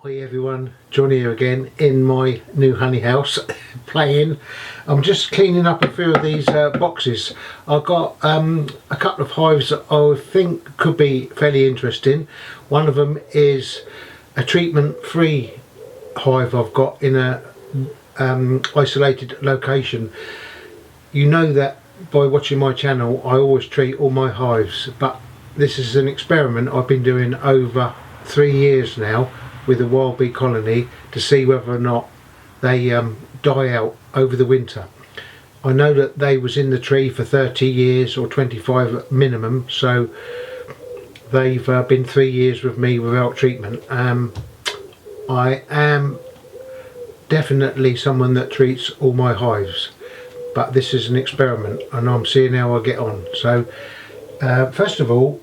Hi everyone, Johnny here again in my new honey house playing. I'm just cleaning up a few of these boxes. I've got a couple of hives that I think could be fairly interesting. One of them is a treatment free hive I've got in a isolated location. You know that by watching my channel I always treat all my hives, but this is an experiment I've been doing over 3 years now with a wild bee colony to see whether or not they die out over the winter. I know that they was in the tree for 30 years or 25 minimum, so they've been 3 years with me without treatment. I am definitely someone that treats all my hives, but this is an experiment and I'm seeing how I get on. So first of all,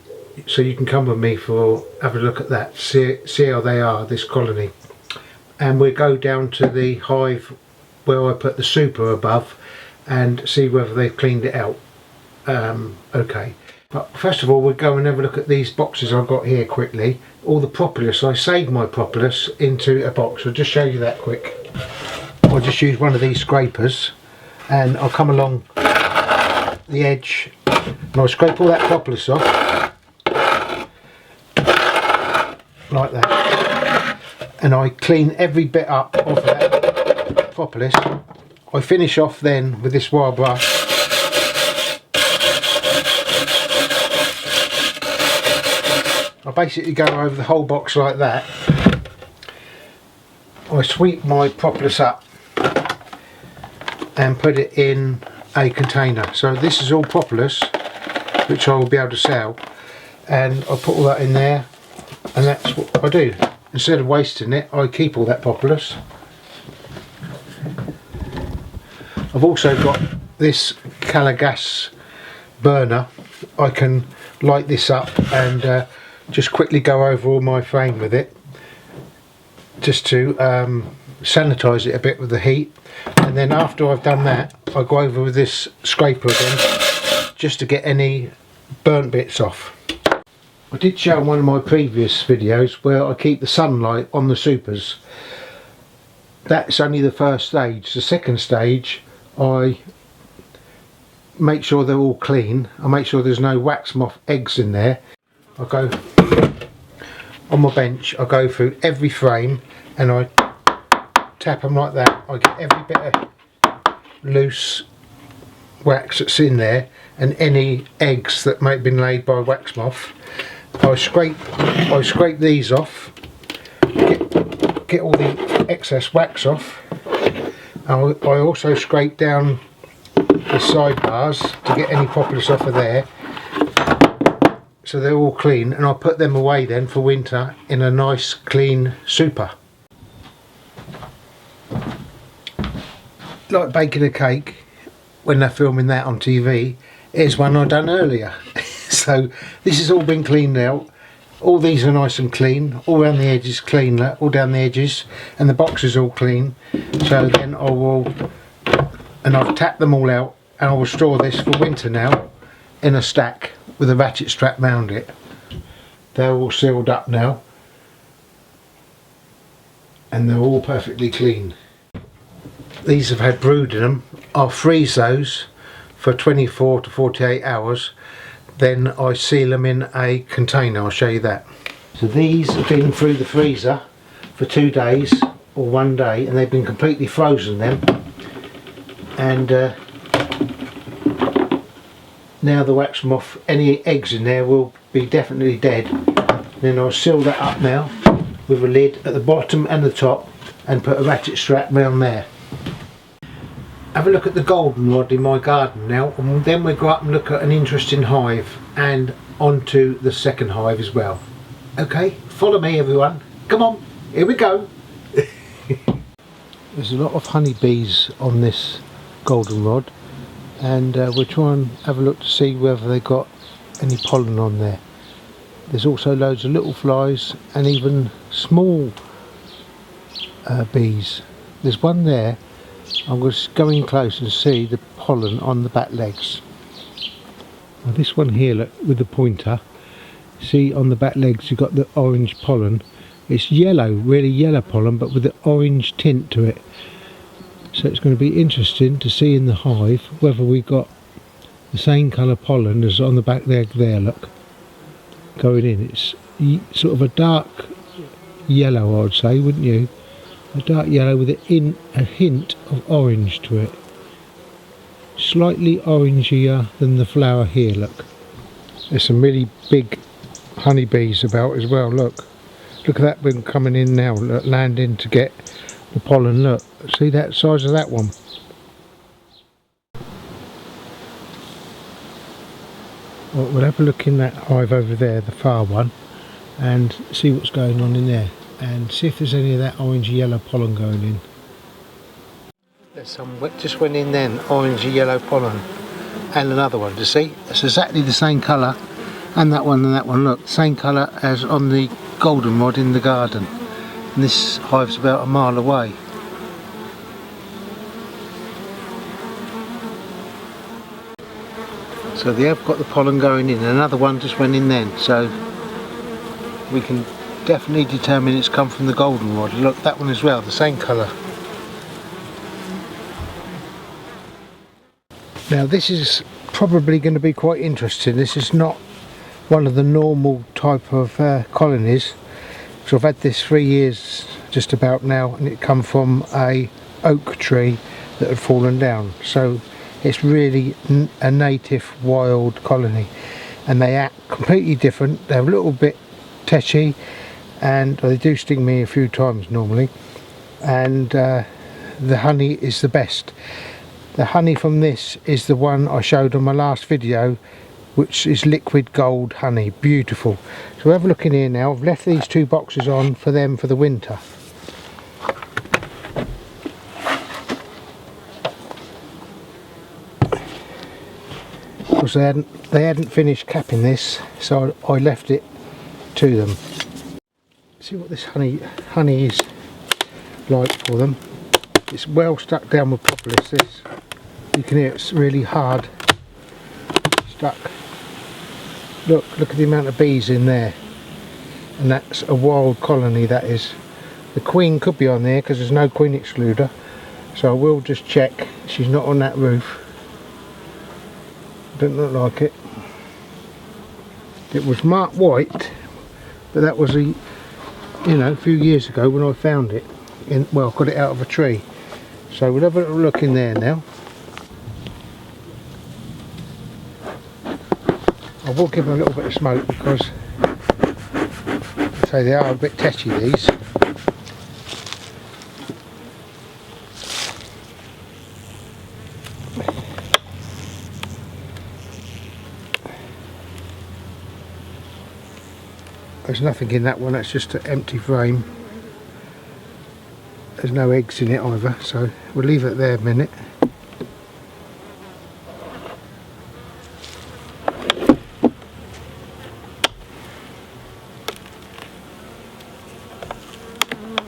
so you can come with me for have a look at that, see how they are, this colony, and we'll go down to the hive where I put the super above and see whether they've cleaned it out. Okay, but first of all we'll go and have a look at these boxes I've got here quickly. All the propolis, I saved my propolis into a box. I'll just show you that quick. I'll just use one of these scrapers and I'll come along the edge and I'll scrape all that propolis off like that, and I clean every bit up of that propolis. I finish off then with this wire brush. I basically go over the whole box like that. I sweep my propolis up and put it in a container. So this is all propolis which I will be able to sell, and I put all that in there. And that's what I do. Instead of wasting it, I keep all that propolis. I've also got this gas burner. I can light this up and just quickly go over all my frame with it, just to sanitize it a bit with the heat. And then after I've done that, I go over with this scraper again, just to get any burnt bits off. I did show in one of my previous videos where I keep the sunlight on the supers. That's only the first stage. The second stage, I make sure they're all clean. I make sure there's no wax moth eggs in there. I go on my bench, I go through every frame and I tap them like that. I get every bit of loose wax that's in there and any eggs that may have been laid by wax moth. I scrape these off, get all the excess wax off. I also scrape down the sidebars to get any propolis off of there, so they're all clean, and I'll put them away then for winter in a nice clean super. Like baking a cake when they're filming that on TV, here's one I done earlier. So this has all been cleaned out. All these are nice and clean, all around the edges clean, all down the edges, and the box is all clean. So then I will, and I've tapped them all out, and I will store this for winter now in a stack with a ratchet strap round it. They're all sealed up now and they're all perfectly clean. These have had brood in them. I'll freeze those for 24 to 48 hours. Then I seal them in a container. I'll show you that. So these have been through the freezer for 2 days or 1 day, and they've been completely frozen then. And now the wax moth, any eggs in there will be definitely dead. Then I'll seal that up now with a lid at the bottom and the top and put a ratchet strap round there. Have a look at the goldenrod in my garden now, and then we'll go up and look at an interesting hive and onto the second hive as well. Okay, follow me everyone, come on, here we go. There's a lot of honeybees on this goldenrod, and we'll try and have a look to see whether they got any pollen on there. There's also loads of little flies and even small bees. There's one there. I'm just going close and see the pollen on the back legs. Now this one here, look, with the pointer, see on the back legs you've got the orange pollen, It's yellow, really yellow pollen, but with an orange tint to it. So it's going to be interesting to see in the hive whether we got the same colour pollen as on the back there, look, going in. It's sort of a dark yellow, I would say, wouldn't you? A dark yellow with a hint of orange to it. Slightly orangier than the flower here, look. There's some really big honeybees about as well, look. Look at that one coming in now, look, landing to get the pollen, look. See that size of that one? Well, we'll have a look in that hive over there, the far one, and see what's going on in there, and see if there's any of that orange yellow pollen going in. There's some just went in then, orange yellow pollen, and another one, do you see? It's exactly the same colour, and that one, look, same colour as on the goldenrod in the garden. And this hive's about a mile away. So they have got the pollen going in. Another one just went in then, so we can definitely determine it's come from the goldenrod. Look, that one as well, the same colour. Now this is probably going to be quite interesting. This is not one of the normal type of colonies. So I've had this 3 years just about now, and it come from a oak tree that had fallen down. So it's really a native wild colony, and they act completely different. They're a little bit tetchy, and they do sting me a few times normally, and the honey is the best. The honey from this is the one I showed on my last video, which is liquid gold honey, beautiful. So have a look in here now. I've left these 2 boxes on for them for the winter. Because they hadn't finished capping this, so I left it to them. See what this honey is like for them. It's well stuck down with propolis, this. You can hear it's really hard stuck. Look at the amount of bees in there, and that's a wild colony, that is. The queen could be on there because there's no queen excluder, so I will just check she's not on that roof. Doesn't look like it. It was marked white, but that was a few years ago when I found it. Well, I got it out of a tree. So we'll have a little look in there now. I will give them a little bit of smoke because I say they are a bit tetchy, these. There's nothing in that one, that's just an empty frame. There's no eggs in it either, so we'll leave it there a minute.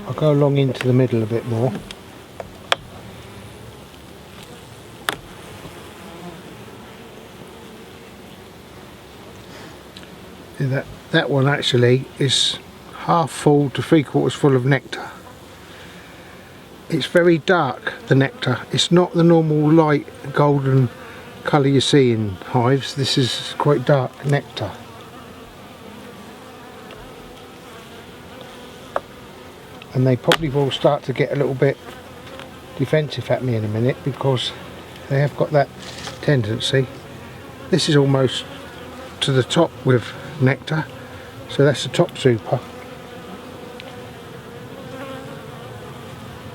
I'll go along into the middle a bit more. That one actually is half full to 3/4 full of nectar. It's very dark, the nectar. It's not the normal light golden colour you see in hives. This is quite dark nectar. And they probably will start to get a little bit defensive at me in a minute because they have got that tendency. This is almost to the top with nectar, so that's the top super.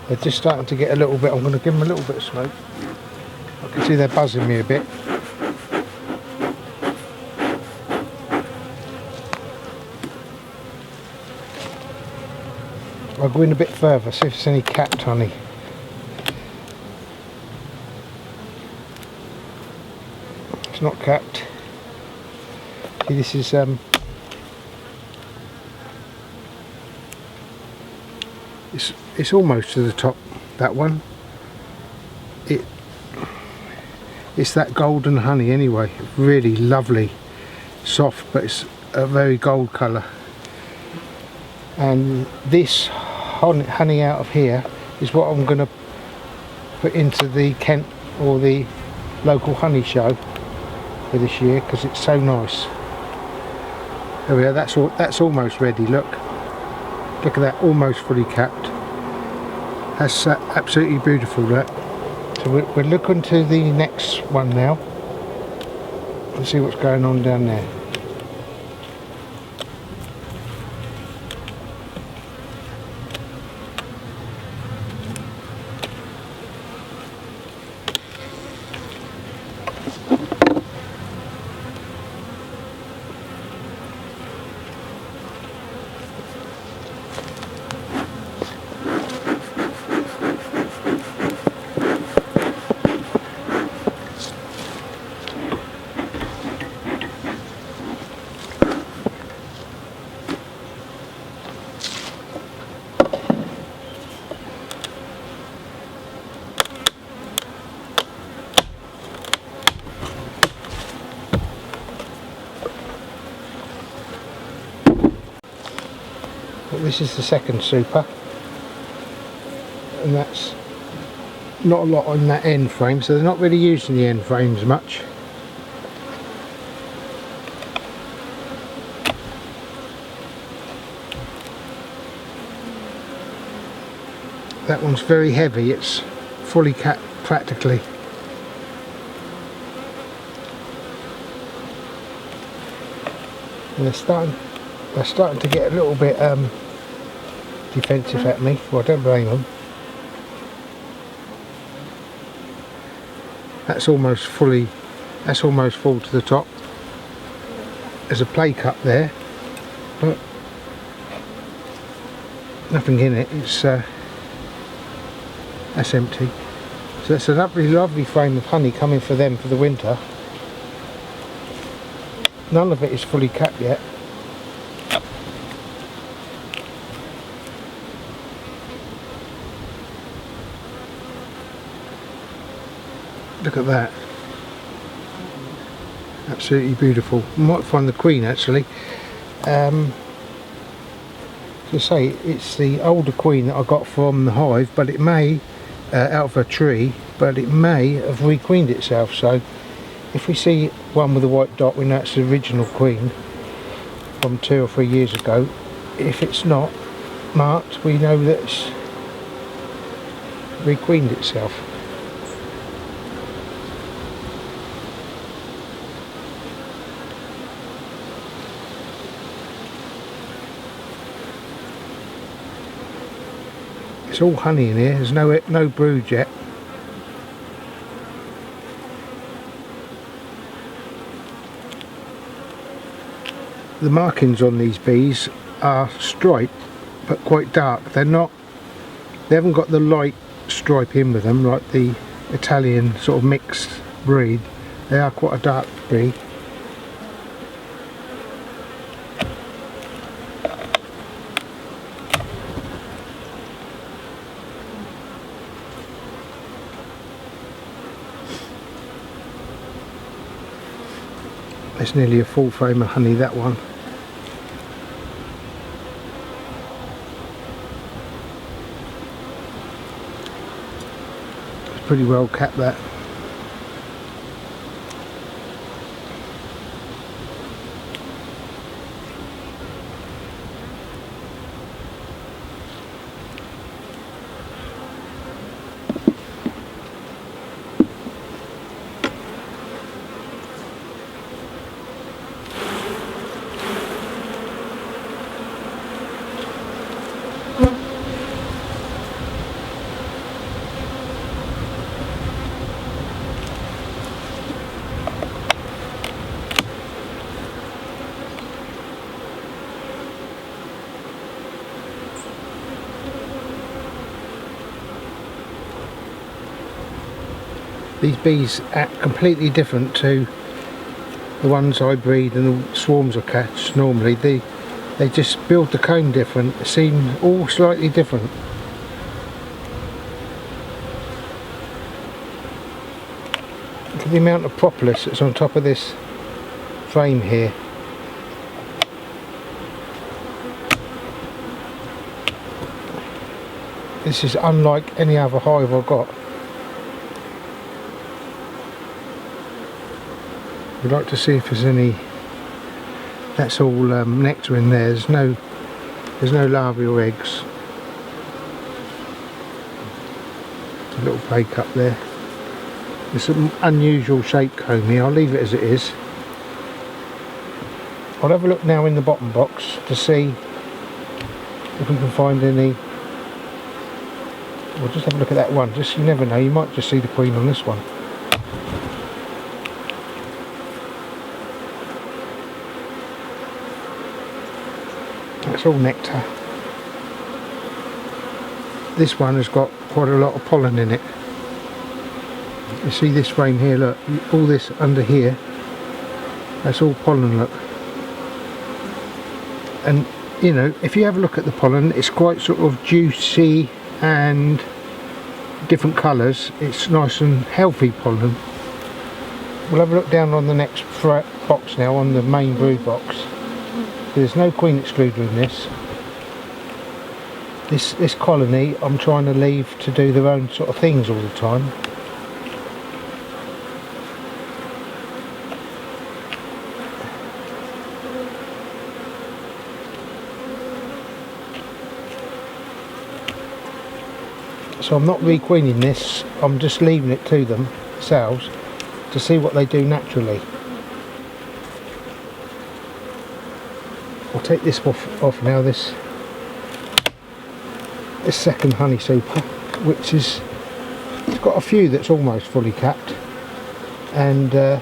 They're just starting to get a little bit. I'm going to give them a little bit of smoke. I can see they're buzzing me a bit. I'll go in a bit further, see if there's any capped honey. It's not capped. See, this is it's almost to the top, that one. It's that golden honey anyway, really lovely, soft, but it's a very gold colour. and this honey out of here is what I'm going to put into the Kent or the local honey show for this year, because it's so nice. There we are, that's almost ready. Look at that, almost fully capped. That's absolutely beautiful, that. So we're looking to the next one now and see what's going on down there. This is the second super, and that's not a lot on that end frame, so they're not really using the end frames much. That one's very heavy, it's fully capped practically. And they're starting to get a little bit defensive at me. Well, I don't blame them. That's almost full to the top. There's a play cup there, but nothing in it. It's that's empty. So it's a lovely frame of honey coming for them for the winter. None of it is fully capped yet. Look at that, absolutely beautiful. I might find the queen actually. To say, it's the older queen that I got from the hive, but it may out of a tree, but it may have requeened itself. So if we see one with a white dot, we know it's the original queen from 2 or 3 years ago. If it's not marked, we know that it's requeened itself. It's all honey in here, there's no brood yet. The markings on these bees are striped, but quite dark. They haven't got the light stripe in with them like the Italian sort of mixed breed. They are quite a dark bee. It's nearly a full frame of honey, that one. It's pretty well capped, that. These bees act completely different to the ones I breed and the swarms I catch normally. They just build the comb different. They seem all slightly different. Look at the amount of propolis that's on top of this frame here. This is unlike any other hive I've got. We'd like to see if there's any. That's all nectar in there. There's no larvae or eggs. A little break up there. It's an unusual shape comb here. I'll leave it as it is. I'll have a look now in the bottom box to see if we can find any. We'll just have a look at that one. Just, you never know, you might just see the queen on this one. That's all nectar. This one has got quite a lot of pollen in it. You see this frame here, look, all this under here, that's all pollen, look. And you know, if you have a look at the pollen, it's quite sort of juicy and different colours. It's nice and healthy pollen. We'll have a look down on the next box now, on the main brood box. There's no queen excluder in this. This colony I'm trying to leave to do their own sort of things all the time. So I'm not re-queening this, I'm just leaving it to themselves to see what they do naturally. I'll take this off now, this second honey super, which is, it's got a few that's almost fully capped, and I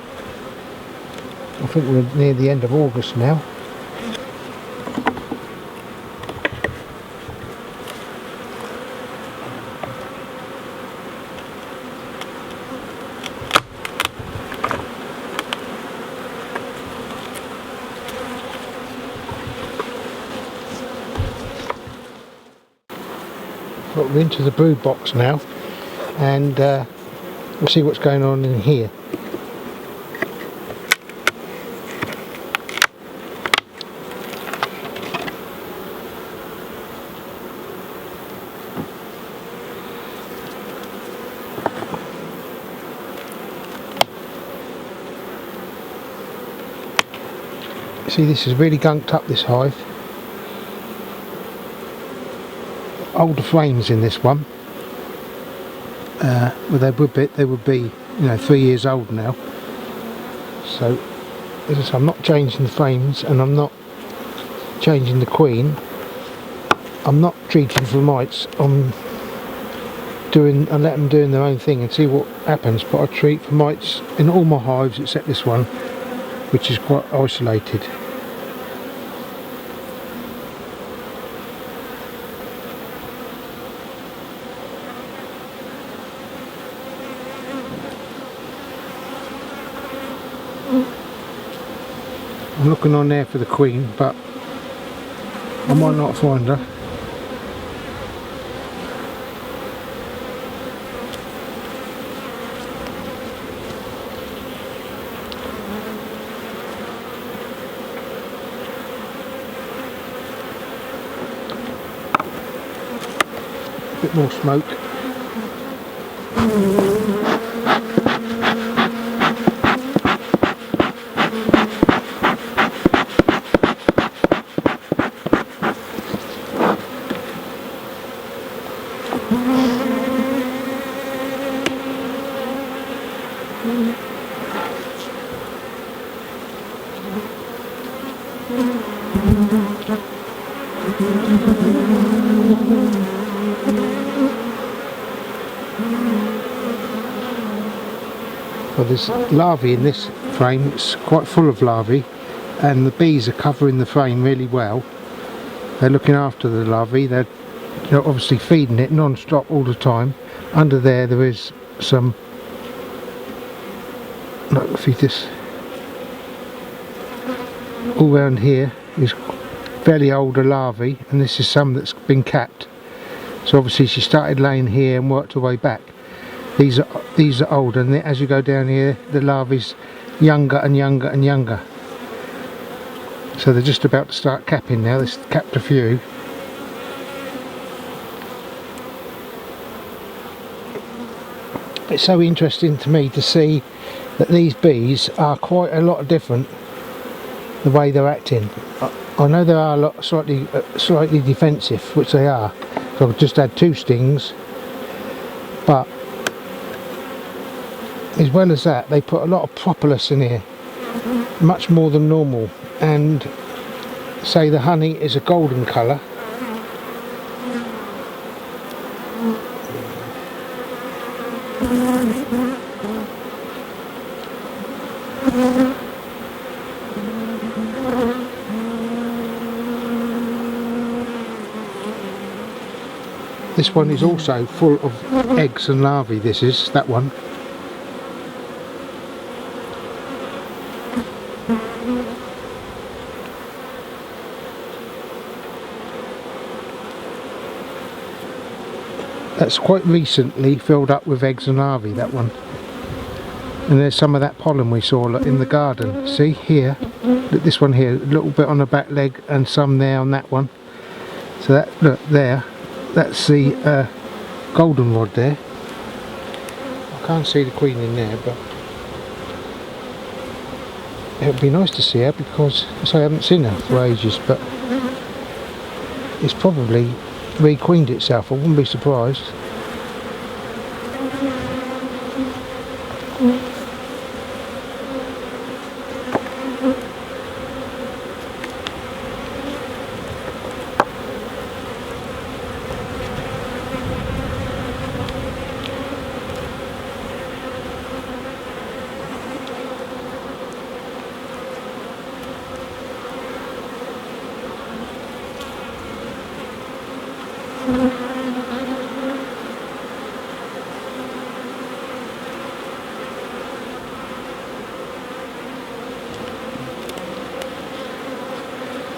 think we're near the end of August now. We're into the brood box now, and we'll see what's going on in here. See, this is really gunked up, this hive. Older frames in this one. Well, they would be, you know, 3 years old now. So, as I say, I'm not changing the frames, and I'm not changing the queen. I'm not treating for mites. I let them doing their own thing and see what happens. But I treat for mites in all my hives except this one, which is quite isolated. I'm looking on there for the queen, but I might not find her. A bit more smoke. Well, there's larvae in this frame. It's quite full of larvae, and the bees are covering the frame really well. They're looking after the larvae. They're obviously feeding it non-stop all the time. Under there is some, look, if you just, all around here is fairly older larvae, and this is some that's been capped. So obviously she started laying here and worked her way back. These are older, and as you go down here, the larvae's younger and younger and younger. So they're just about to start capping now. They've capped a few. it's so interesting to me to see that these bees are quite a lot different the way they're acting. I know they are a lot slightly defensive, which they are. So I've just had 2 stings, but as well as that, they put a lot of propolis in here, much more than normal, and say the honey is a golden colour. This one is also full of eggs and larvae, that one. That's quite recently filled up with eggs and larvae, that one. And there's some of that pollen we saw in the garden. See here, look, this one here, a little bit on the back leg and some there on that one. So that, look there, that's the goldenrod there. I can't see the queen in there, but it would be nice to see her, because I haven't seen her for ages, but it's probably re-queened itself. I wouldn't be surprised.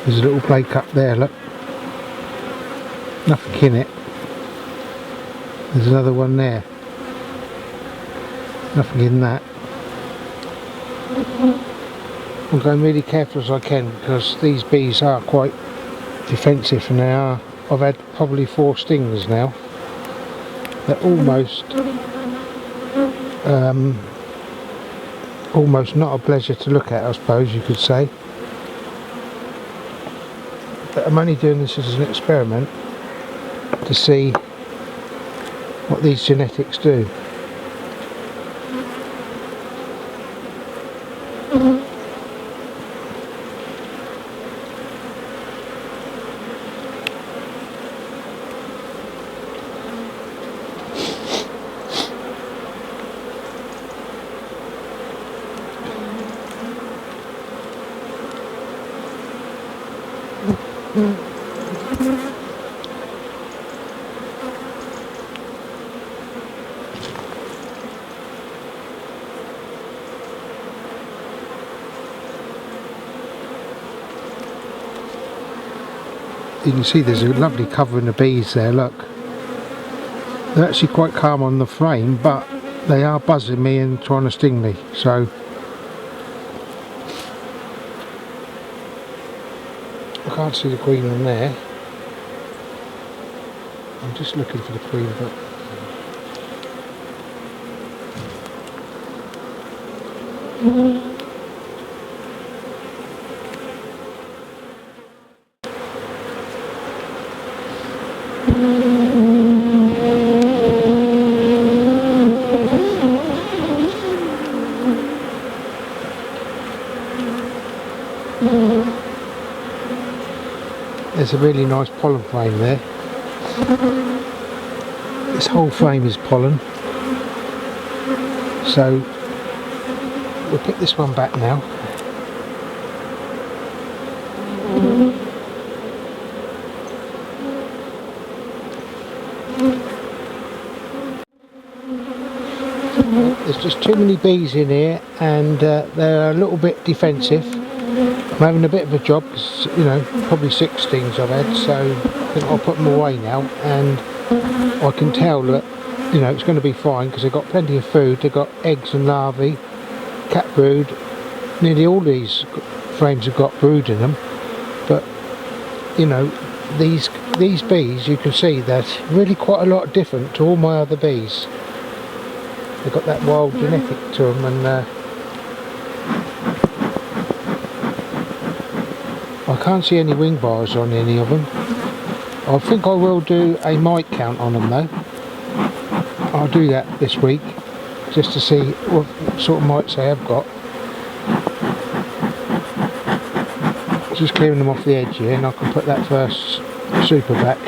There's a little play cup there, look. Nothing in it. There's another one there. Nothing in that. I'm going really careful as I can, because these bees are quite defensive, and they are. I've had probably 4 stings now. They're almost not a pleasure to look at, I suppose you could say. But I'm only doing this as an experiment to see what these genetics do. You can see there's a lovely covering of bees there, look. They're actually quite calm on the frame, but they are buzzing me and trying to sting me, so I can't see the queen on there. I'm just looking for the queen, but there's a really nice pollen frame there. This whole frame is pollen. So we'll pick this one back now. There's just too many bees in here, and they're a little bit defensive. I'm having a bit of a job, because, you know, probably 6 stings I've had, so I think I'll put them away now, and I can tell that, you know, it's going to be fine, because they've got plenty of food. They've got eggs and larvae, cat brood. Nearly all these frames have got brood in them, but, you know, these bees, you can see that really quite a lot different to all my other bees. They've got that wild genetic to them, and I can't see any wing bars on any of them. I think I will do a mite count on them though. I'll do that this week just to see what sort of mites they have got. Just clearing them off the edge here, and I can put that first super back.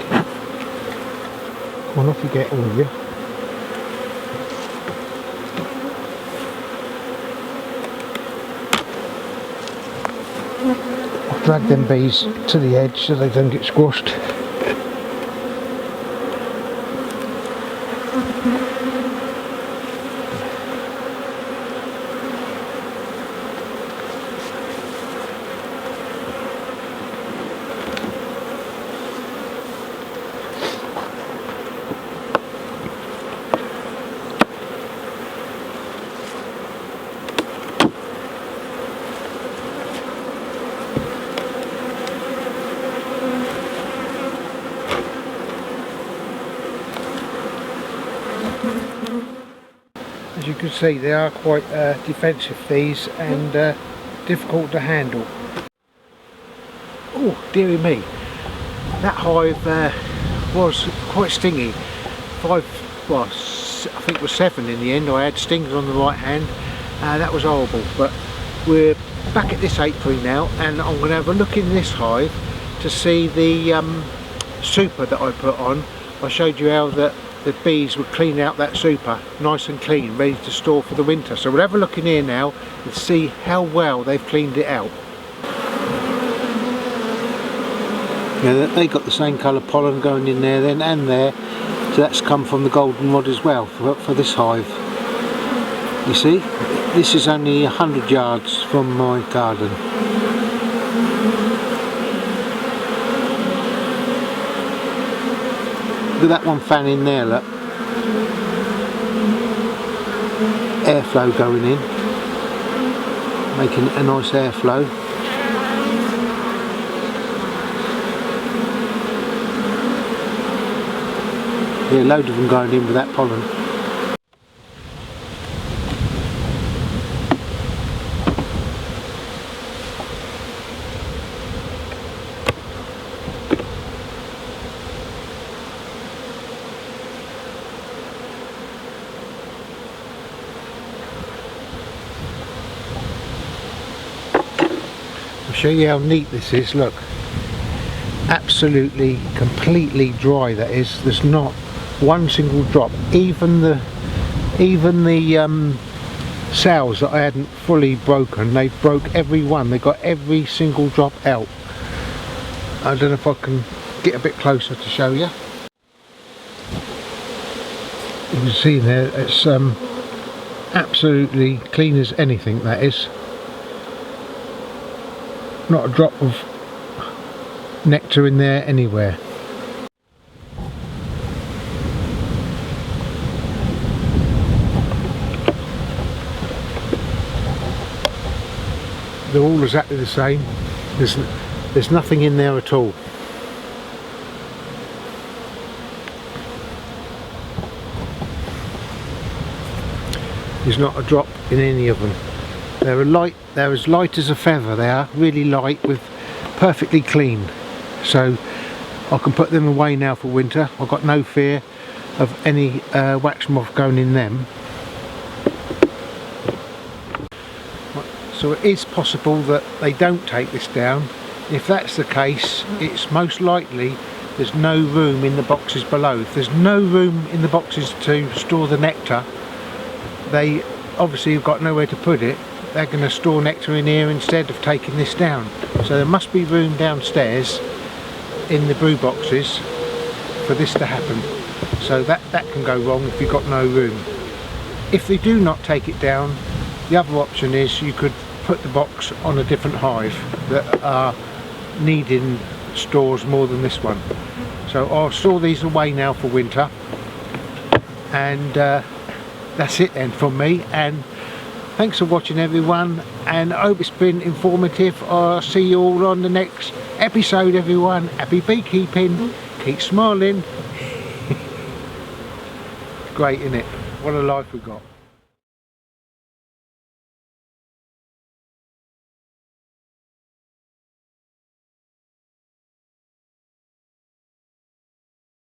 Come on, off you get, all of you. I'll drag them bees to the edge so they don't get squashed. As you can see, they are quite defensive, these, and difficult to handle. Oh dearie me, that hive was quite stingy. I think it was 7 in the end. I had stings on the right hand. That was horrible, but we're back at this apiary now, and I'm going to have a look in this hive to see the super that I put on. I showed you how the bees would clean out that super nice and clean, ready to store for the winter. So we'll have a look in here now and see how well they've cleaned it out. Yeah, they got the same colour pollen going in there then and there, so that's come from the goldenrod as well for this hive. You see, this is only 100 yards from my garden. Look at that one fan in there, look. Airflow going in, making a nice airflow. Yeah, a load of them going in with that pollen. I'll show you how neat this is. Look, absolutely completely dry that is. There's not one single drop. Even the cells that I hadn't fully broken, they broke every one. They got every single drop out. I don't know if I can get a bit closer to show you. You can see there, it's absolutely clean as anything, that is. Not a drop of nectar in there anywhere. They're all exactly the same. There's nothing in there at all. There's not a drop in any of them. They're as light as a feather. They are really light, with perfectly clean. So I can put them away now for winter. I've got no fear of any wax moth going in them. So it is possible that they don't take this down. If that's the case, it's most likely there's no room in the boxes below. If there's no room in the boxes to store the nectar, they obviously have got nowhere to put it. They're going to store nectar in here instead of taking this down. So there must be room downstairs in the brew boxes for this to happen. So that can go wrong if you've got no room. If they do not take it down, the other option is you could put the box on a different hive that are needing stores more than this one. So I'll store these away now for winter, and that's it then from me. And thanks for watching everyone, and I hope it's been informative. I'll see you all on the next episode everyone. Happy beekeeping, keep smiling. Great, isn't it? What a life we've got.